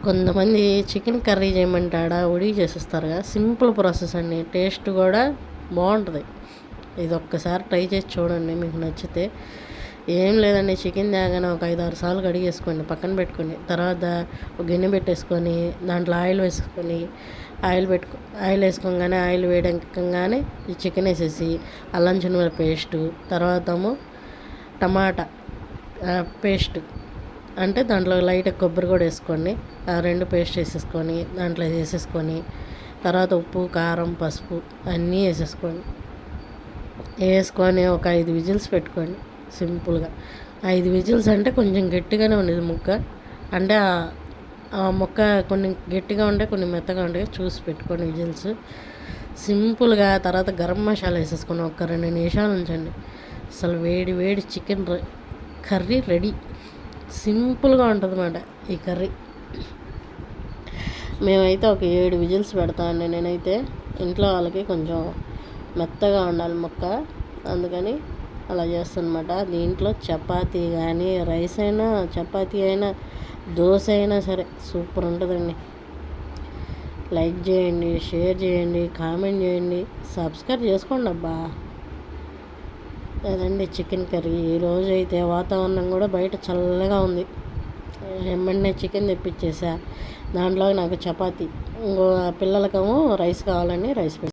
కొంతమంది chicken curry చేయమంటాడా ఉడి చేసేస్తారు కదా, సింపుల్ ప్రాసెస్ అండి. టేస్ట్ కూడా బాగుంటుంది. ఇది ఒక్కసారి ట్రై చేసి చూడండి, మీకు నచ్చితే. ఏం లేదండి, చికెన్ తేగానే ఒక 5-6 సార్లు కడిగేసుకోండి, పక్కన పెట్టుకొని. తర్వాత ఒక గిన్నె పెట్టేసుకొని దాంట్లో ఆయిల్ వేసుకొని ఆయిల్ వేసుకోగానే ఆయిల్ వేడెక్కగానే ఈ చికెన్ వేసేసి అల్లం చిన్నమిరపకాయ పేస్టు, తర్వాత టమాటా పేస్ట్, అంటే దాంట్లో లైట్ కొబ్బరి కూడా వేసుకోండి. ఆ రెండు పేస్ట్ వేసేసుకొని దాంట్లో వేసేసుకొని తర్వాత ఉప్పు కారం పసుపు అన్నీ వేసుకొని ఒక 5 విజిల్స్ పెట్టుకోండి సింపుల్గా. 5 విజిల్స్ అంటే కొంచెం గట్టిగానే ఉండేది ముక్క, అంటే ఆ ముక్క కొన్ని గట్టిగా ఉంటే కొన్ని మెత్తగా ఉంటాయి, చూసి పెట్టుకోండి విజిల్స్ సింపుల్గా. తర్వాత గరం మసాలా వేసేసుకొని ఒక 2 నిమిషాలు ఉంచండి. అసలు వేడి వేడి చికెన్ కర్రీ రెడీ. సింపుల్గా ఉంటుంది అన్నమాట ఈ కర్రీ. మేమైతే ఒక 7 విజిల్స్ పెడతామండి. నేనైతే ఇంట్లో వాళ్ళకి కొంచెం మెత్తగా ఉండాలి ముక్క, అందుకని అలా చేస్తానమాట. దీంట్లో చపాతీ కానీ రైస్ అయినా చపాతీ అయినా దోశ అయినా సరే సూపర్ ఉంటుందండి. లైక్ చేయండి, షేర్ చేయండి, కామెంట్ చేయండి, సబ్స్క్రైబ్ చేసుకోండి అబ్బా. అదండి చికెన్ కర్రీ. ఈరోజు అయితే వాతావరణం కూడా బయట చల్లగా ఉంది. ఏమన్నా చికెన్ తెప్పించేసా, దాంట్లో నాకు చపాతీ, ఇంకో పిల్లలకేమో రైస్ కావాలని రైస్